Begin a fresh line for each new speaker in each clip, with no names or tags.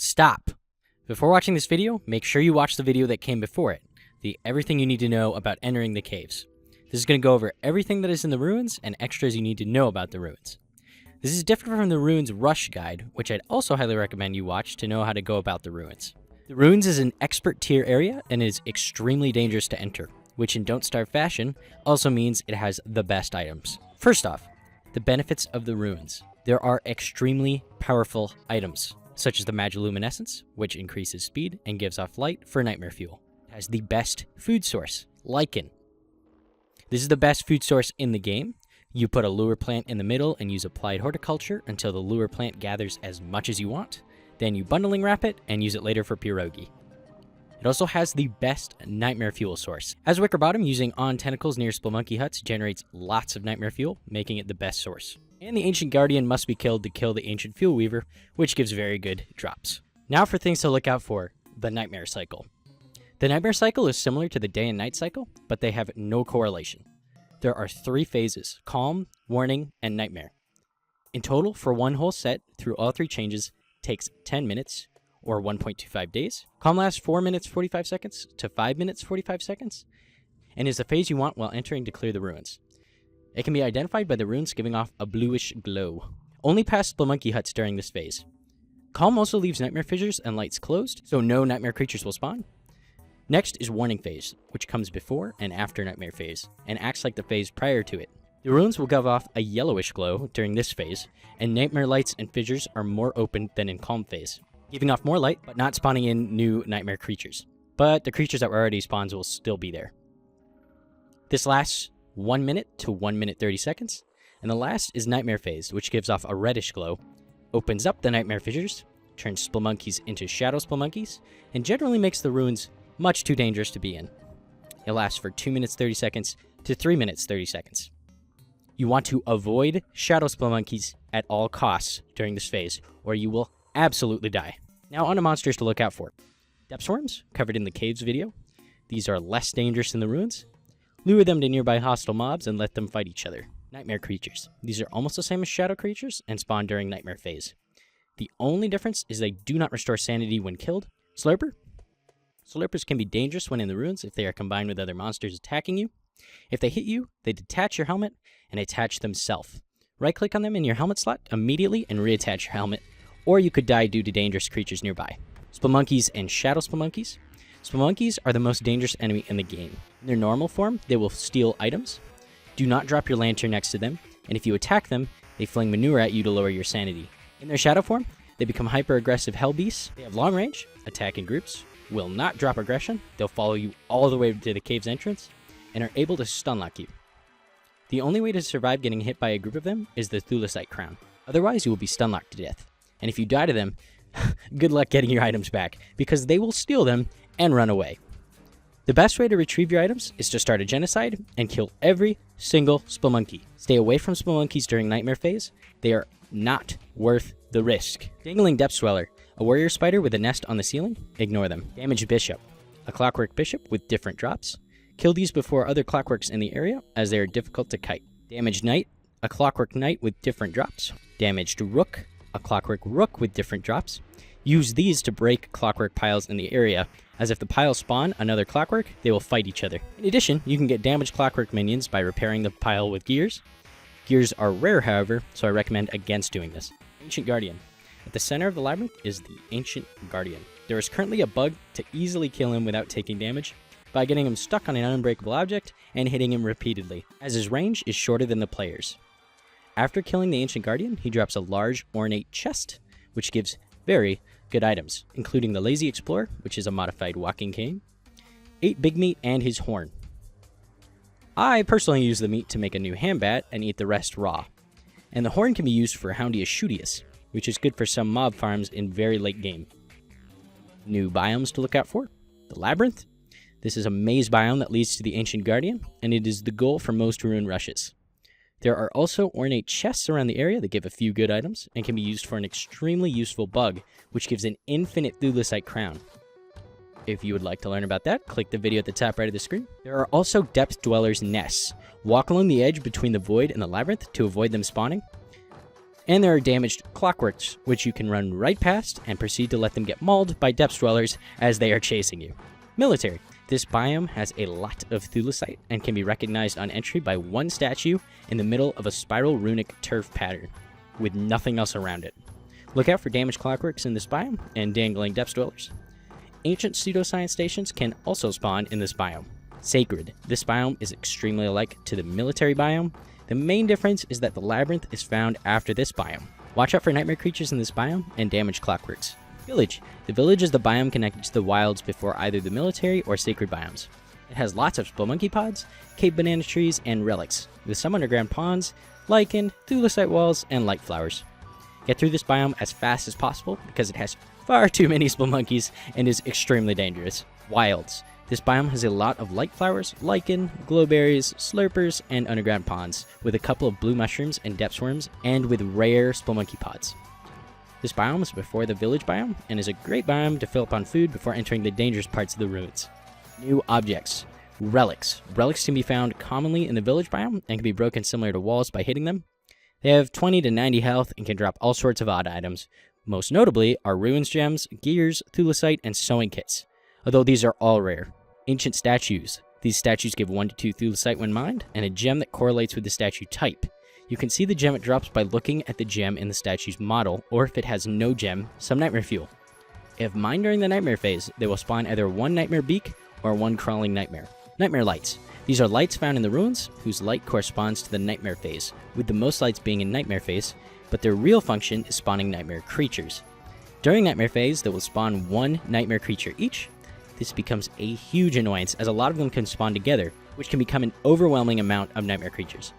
Stop! Before watching this video, make sure you watch the video that came before it, the everything you need to know about entering the caves. This is going to go over everything that is in the ruins and extras you need to know about the ruins. This is different from the ruins rush guide, which I'd also highly recommend you watch to know how to go about the ruins. The ruins is an expert tier area and is extremely dangerous to enter, which in Don't Starve fashion also means it has the best items. First off, the benefits of the ruins. There are extremely powerful items, such as the Maj Illumine Essence, which increases speed and gives off light for nightmare fuel. It has the best food source, Lichen. This is the best food source in the game. You put a lure plant in the middle and use applied horticulture until the lure plant gathers as much as you want. Then you bundling wrap it and use it later for pierogi. It also has the best nightmare fuel source. As Wickerbottom, using on tentacles near Splumonkey huts generates lots of nightmare fuel, making it the best source. And the Ancient Guardian must be killed to kill the Ancient Fuel Weaver, which gives very good drops. Now for things to look out for, the Nightmare Cycle. The Nightmare Cycle is similar to the Day and Night Cycle, but they have no correlation. There are 3 phases: Calm, Warning, and Nightmare. In total, for one whole set, through all 3 changes, takes 10 minutes, or 1.25 days. Calm lasts 4 minutes 45 seconds to 5 minutes 45 seconds, and is the phase you want while entering to clear the ruins. It can be identified by the runes giving off a bluish glow. Only past Splumonkey huts during this phase. Calm also leaves nightmare fissures and lights closed, so no nightmare creatures will spawn. Next is Warning phase, which comes before and after nightmare phase, and acts like the phase prior to it. The runes will give off a yellowish glow during this phase, and nightmare lights and fissures are more open than in Calm phase, giving off more light, but not spawning in new nightmare creatures. But the creatures that were already spawned will still be there. This lasts 1 minute to 1 minute 30 seconds, and the last is Nightmare phase, which gives off a reddish glow, opens up the nightmare fissures, turns Splumonkeys into shadow Splumonkeys, and generally makes the ruins much too dangerous to be in. It lasts for 2 minutes 30 seconds to 3 minutes 30 seconds. You want to avoid shadow Splumonkeys at all costs during this phase, or you will absolutely die. Now on to monsters to look out for. Depth Swarms, covered in the caves video. These are less dangerous than the ruins. Lure them to nearby hostile mobs and let them fight each other. Nightmare creatures. These are almost the same as shadow creatures and spawn during nightmare phase. The only difference is they do not restore sanity when killed. Slurper. Slurpers can be dangerous when in the ruins if they are combined with other monsters attacking you. If they hit you, they detach your helmet and attach themselves. Right-click on them in your helmet slot immediately and reattach your helmet, or you could die due to dangerous creatures nearby. Splumonkeys and shadow Splumonkeys. Splumonkeys are the most dangerous enemy in the game. In their normal form, they will steal items. Do not drop your lantern next to them, and if you attack them, they fling manure at you to lower your sanity. In their shadow form, they become hyper-aggressive hell beasts. They have long range, attack in groups, will not drop aggression, they'll follow you all the way to the cave's entrance, and are able to stunlock you. The only way to survive getting hit by a group of them is the Thulecite crown. Otherwise, you will be stunlocked to death. And if you die to them, good luck getting your items back, because they will steal them and run away. The best way to retrieve your items is to start a genocide and kill every single Splumonkey. Stay away from Splumonkeys during nightmare phase. They are not worth the risk. Dangling Depth Sweller, a warrior spider with a nest on the ceiling. Ignore them. Damaged Bishop, a Clockwork Bishop with different drops. Kill these before other Clockworks in the area, as they are difficult to kite. Damaged Knight, a Clockwork Knight with different drops. Damaged Rook, a Clockwork Rook with different drops. Use these to break Clockwork piles in the area, as if the piles spawn another Clockwork, they will fight each other. In addition, you can get damaged Clockwork minions by repairing the pile with gears. Gears are rare, however, so I recommend against doing this. Ancient Guardian. At the center of the labyrinth is the Ancient Guardian. There is currently a bug to easily kill him without taking damage by getting him stuck on an unbreakable object and hitting him repeatedly, as his range is shorter than the player's. After killing the Ancient Guardian, he drops a large ornate chest, which gives very good items, including the Lazy Explorer, which is a modified walking cane, 8 big meat, and his horn. I personally use the meat to make a new hambat and eat the rest raw, and the horn can be used for Houndius Shootius, which is good for some mob farms in very late game. New biomes to look out for. The Labyrinth. This is a maze biome that leads to the Ancient Guardian, and it is the goal for most ruin rushes. There are also ornate chests around the area that give a few good items and can be used for an extremely useful bug, which gives an infinite Thulecite crown. If you would like to learn about that, click the video at the top right of the screen. There are also Depth Dwellers' nests. Walk along the edge between the Void and the Labyrinth to avoid them spawning. And there are damaged clockworks, which you can run right past and proceed to let them get mauled by depth dwellers as they are chasing you. Military. This biome has a lot of Thulecite and can be recognized on entry by one statue in the middle of a spiral runic turf pattern, with nothing else around it. Look out for damaged clockworks in this biome and dangling depth dwellers. Ancient pseudoscience stations can also spawn in this biome. Sacred. This biome is extremely alike to the military biome. The main difference is that the Labyrinth is found after this biome. Watch out for nightmare creatures in this biome and damaged clockworks. Village. The village is the biome connected to the wilds before either the military or sacred biomes. It has lots of Splumonky pods, cave banana trees, and relics, with some underground ponds, Lichen, Thulecite walls, and light flowers. Get through this biome as fast as possible because it has far too many Splumonkeys and is extremely dangerous. Wilds. This biome has a lot of light flowers, lichen, glowberries, slurpers, and underground ponds, with a couple of blue mushrooms and depth worms, and with rare Splumonky pods. This biome is before the village biome, and is a great biome to fill up on food before entering the dangerous parts of the ruins. New objects. Relics. Relics can be found commonly in the village biome, and can be broken similar to walls by hitting them. They have 20 to 90 health, and can drop all sorts of odd items. Most notably are ruins gems, gears, Thulecite, and sewing kits, although these are all rare. Ancient statues. These statues give 1 to 2 Thulecite when mined, and a gem that correlates with the statue type. You can see the gem it drops by looking at the gem in the statue's model, or if it has no gem, some nightmare fuel. If mined during the nightmare phase, they will spawn either 1 nightmare beak or 1 crawling nightmare. Nightmare lights. These are lights found in the ruins, whose light corresponds to the nightmare phase, with the most lights being in nightmare phase, but their real function is spawning nightmare creatures. During nightmare phase, they will spawn 1 nightmare creature each. This becomes a huge annoyance, as a lot of them can spawn together, which can become an overwhelming amount of nightmare creatures.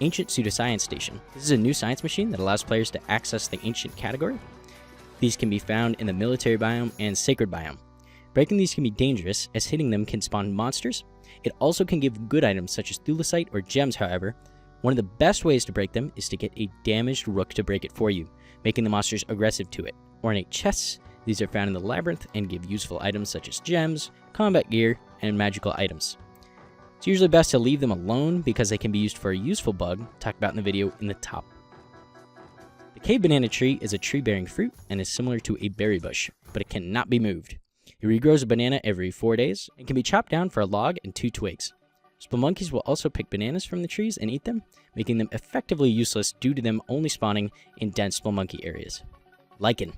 Ancient Pseudoscience Station. This is a new science machine that allows players to access the ancient category. These can be found in the military biome and sacred biome. Breaking these can be dangerous, as hitting them can spawn monsters. It also can give good items such as Thulecite or gems, however. One of the best ways to break them is to get a damaged rook to break it for you, making the monsters aggressive to it. Ornate chests. These are found in the Labyrinth and give useful items such as gems, combat gear, and magical items. It's usually best to leave them alone because they can be used for a useful bug, talked about in the video in the top. The cave banana tree is a tree bearing fruit and is similar to a berry bush, but it cannot be moved. It regrows a banana every 4 days and can be chopped down for a log and 2 twigs. Splumonkeys will also pick bananas from the trees and eat them, making them effectively useless due to them only spawning in dense Splumonky areas. Lichen.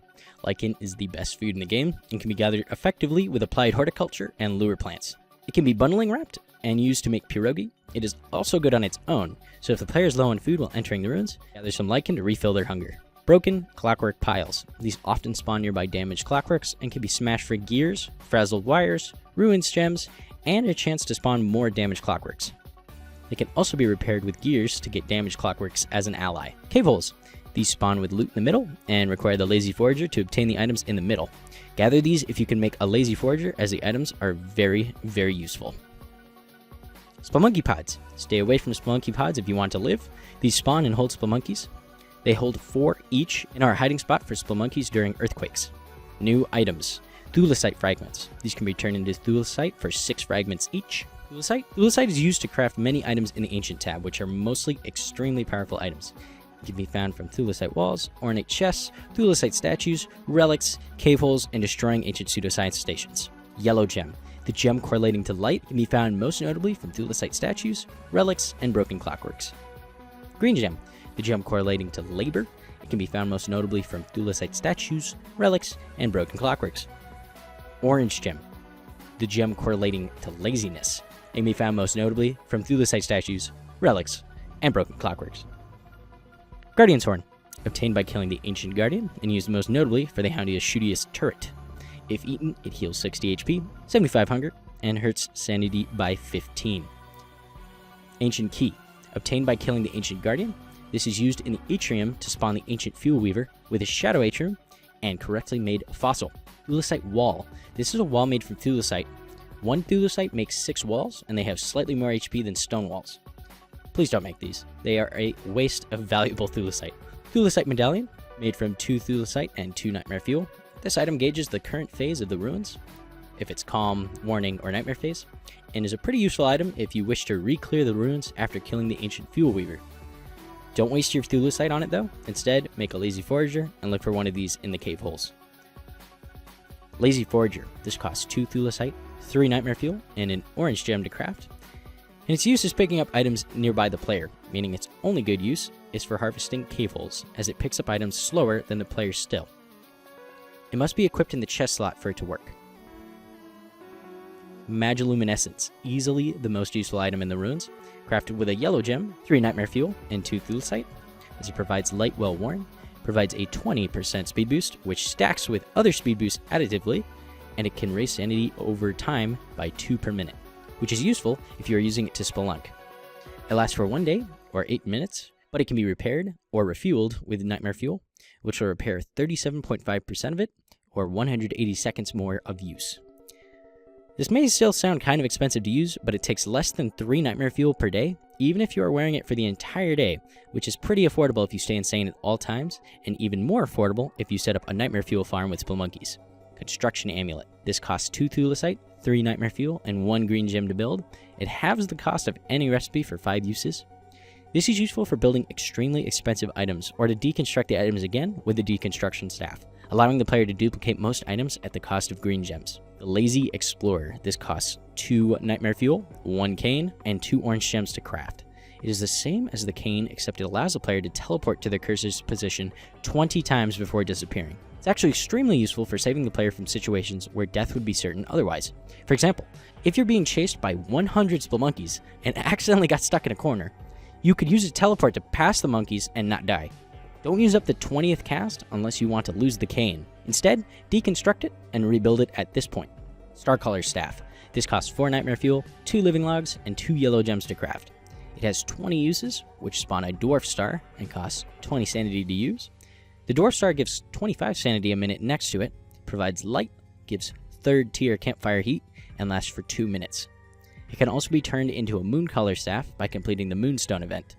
Lichen is the best food in the game and can be gathered effectively with applied horticulture and lure plants. It can be bundling wrapped and used to make pierogi. It is also good on its own, so if the player is low on food while entering the ruins, gather some lichen to refill their hunger. Broken clockwork piles. These often spawn nearby damaged clockworks and can be smashed for gears, frazzled wires, ruins gems, and a chance to spawn more damaged clockworks. They can also be repaired with gears to get damaged clockworks as an ally. Cave holes. These spawn with loot in the middle and require the lazy forager to obtain the items in the middle. Gather these if you can make a lazy forager, as the items are very, very useful. Splumonky pods. Stay away from Splumonky pods if you want to live. These spawn and hold Splumonkeys. They hold 4 each and are a hiding spot for Splumonkeys during earthquakes. New items. Thulecite fragments. These can be turned into Thulecite for 6 fragments each. Thulecite is used to craft many items in the Ancient tab, which are mostly extremely powerful items. It can be found from Thulecite walls, ornate chests, Thulecite statues, relics, cave holes, and destroying ancient pseudoscience stations. Yellow gem. The gem correlating to light can be found most notably from Thulecite statues, relics, and broken clockworks. Green gem. The gem correlating to labor. It can be found most notably from Thulecite statues, relics, and broken clockworks. Orange gem. The gem correlating to laziness. It can be found most notably from Thulecite statues, relics, and broken clockworks. Guardian's Horn. Obtained by killing the Ancient Guardian, and used most notably for the Houndius Shootius turret. If eaten, it heals 60 HP, 75 hunger, and hurts sanity by 15. Ancient Key. Obtained by killing the Ancient Guardian. This is used in the atrium to spawn the Ancient Fuel Weaver with a Shadow Atrium and correctly made fossil. Thulecite Wall. This is a wall made from Thulecite. 1 Thulecite makes 6 walls, and they have slightly more HP than stone walls. Please don't make these. They are a waste of valuable Thulecite. Thulecite Medallion, made from 2 Thulecite and 2 Nightmare Fuel. This item gauges the current phase of the ruins, if it's calm, warning, or nightmare phase, and is a pretty useful item if you wish to re-clear the ruins after killing the Ancient Fuel Weaver. Don't waste your Thulecite on it though. Instead, make a Lazy Forager and look for one of these in the cave holes. Lazy Forager. This costs 2 Thulecite, 3 Nightmare Fuel, and an orange gem to craft. And its use is picking up items nearby the player, meaning its only good use is for harvesting cave holes, as it picks up items slower than the player's still. It must be equipped in the chest slot for it to work. Maj Illumine Essence, easily the most useful item in the ruins, crafted with a yellow gem, 3 Nightmare Fuel, and 2 Thulecite, as it provides light well worn, provides a 20% speed boost, which stacks with other speed boosts additively, and it can raise sanity over time by 2 per minute, which is useful if you are using it to spelunk. It lasts for 1 day, or 8 minutes, but it can be repaired or refueled with Nightmare Fuel, which will repair 37.5% of it, or 180 seconds more of use. This may still sound kind of expensive to use, but it takes less than 3 Nightmare Fuel per day, even if you are wearing it for the entire day, which is pretty affordable if you stay insane at all times, and even more affordable if you set up a Nightmare Fuel farm with Splumonkeys. Construction Amulet. This costs 2 Thulecite, 3 Nightmare Fuel, and 1 green gem to build. It halves the cost of any recipe for 5 uses. This is useful for building extremely expensive items, or to deconstruct the items again with the deconstruction staff, allowing the player to duplicate most items at the cost of green gems. The Lazy Explorer. This costs 2 Nightmare Fuel, 1 cane, and 2 orange gems to craft. It is the same as the cane, except it allows the player to teleport to their cursor's position 20 times before disappearing. It's actually extremely useful for saving the player from situations where death would be certain otherwise. For example, if you're being chased by 100 Splumonkeys and accidentally got stuck in a corner, you could use a teleport to pass the monkeys and not die. Don't use up the 20th cast unless you want to lose the cane. Instead, deconstruct it and rebuild it at this point. Starcaller's Staff. This costs 4 Nightmare Fuel, 2 Living Logs, and 2 yellow gems to craft. It has 20 uses, which spawn a Dwarf Star and costs 20 sanity to use. The Dwarf Star gives 25 sanity a minute next to it, provides light, gives 3rd tier campfire heat, and lasts for 2 minutes. It can also be turned into a Mooncaller Staff by completing the Moonstone event,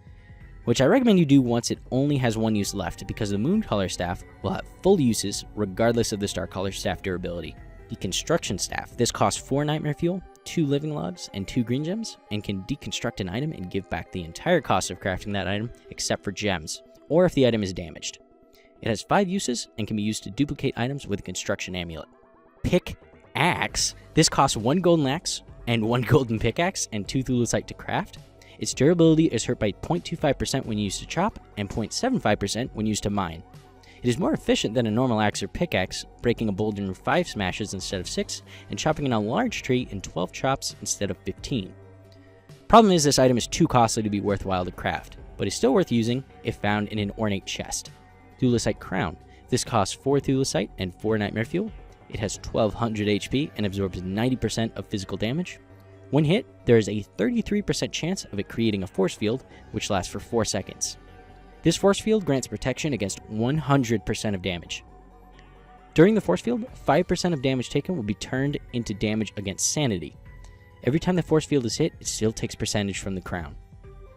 which I recommend you do once it only has 1 use left, because the Mooncaller Staff will have full uses regardless of the Starcaller Staff durability. Deconstruction Staff. This costs 4 Nightmare Fuel, 2 Living Logs, and 2 green gems, and can deconstruct an item and give back the entire cost of crafting that item except for gems, or if the item is damaged. It has 5 uses and can be used to duplicate items with a Construction Amulet. Pickaxe. This costs 1 golden axe and 1 golden pickaxe and 2 Thulecite to craft. Its durability is hurt by 0.25% when used to chop and 0.75% when used to mine. It is more efficient than a normal axe or pickaxe, breaking a boulder in 5 smashes instead of 6, and chopping in a large tree in 12 chops instead of 15. Problem is, this item is too costly to be worthwhile to craft, but is still worth using if found in an ornate chest. Thulecite Crown. This costs 4 Thulecite and 4 Nightmare Fuel. It has 1200 HP and absorbs 90% of physical damage. When hit, there is a 33% chance of it creating a force field, which lasts for 4 seconds. This force field grants protection against 100% of damage. During the force field, 5% of damage taken will be turned into damage against sanity. Every time the force field is hit, it still takes percentage from the crown.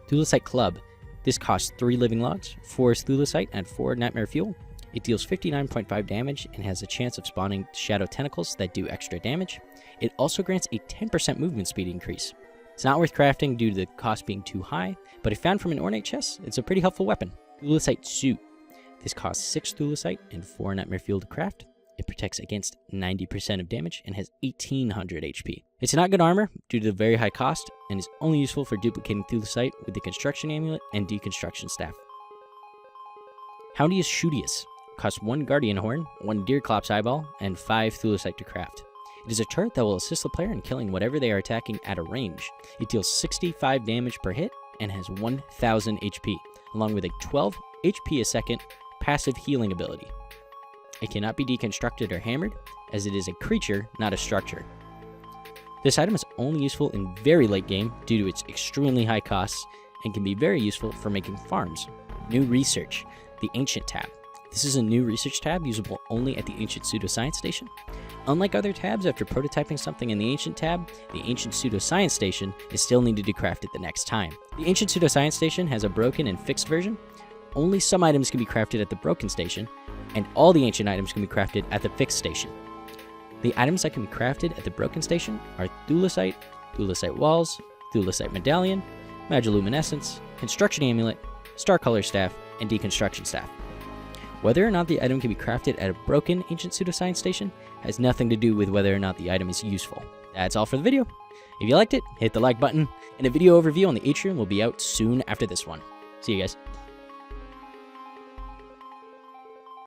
Thulecite Club. This costs 3 Living Logs, 4 Thulecite, and 4 Nightmare Fuel. It deals 59.5 damage and has a chance of spawning shadow tentacles that do extra damage. It also grants a 10% movement speed increase. It's not worth crafting due to the cost being too high, but if found from an ornate chest, it's a pretty helpful weapon. Thulecite Suit. This costs 6 Thulecite and 4 Nightmare Fuel to craft. It protects against 90% of damage and has 1800 HP. It's not good armor due to the very high cost, and is only useful for duplicating Thulecite with the Construction Amulet and Deconstruction Staff. Houndius Shootius. Costs 1 Guardian Horn, 1 Deerclops Eyeball, and 5 Thulecite to craft. It is a turret that will assist the player in killing whatever they are attacking at a range. It deals 65 damage per hit and has 1000 HP, along with a 12 HP a second passive healing ability. It cannot be deconstructed or hammered, as it is a creature, not a structure. This item is only useful in very late game due to its extremely high costs, and can be very useful for making farms. New Research, the Ancient tab. This is a new research tab usable only at the Ancient Pseudoscience Station. Unlike other tabs, after prototyping something in the Ancient tab, the Ancient Pseudoscience Station is still needed to craft it the next time. The Ancient Pseudoscience Station has a broken and fixed version. Only some items can be crafted at the broken station, and all the ancient items can be crafted at the fixed station. The items that can be crafted at the broken station are Thulecite, Thulecite Walls, Thulecite Medallion, Maj Illumine Essence, Construction Amulet, Star Color Staff, and Deconstruction Staff. Whether or not the item can be crafted at a broken Ancient Pseudoscience station has nothing to do with whether or not the item is useful. That's all for the video. If you liked it, hit the like button, and a video overview on the atrium will be out soon after this one. See you guys.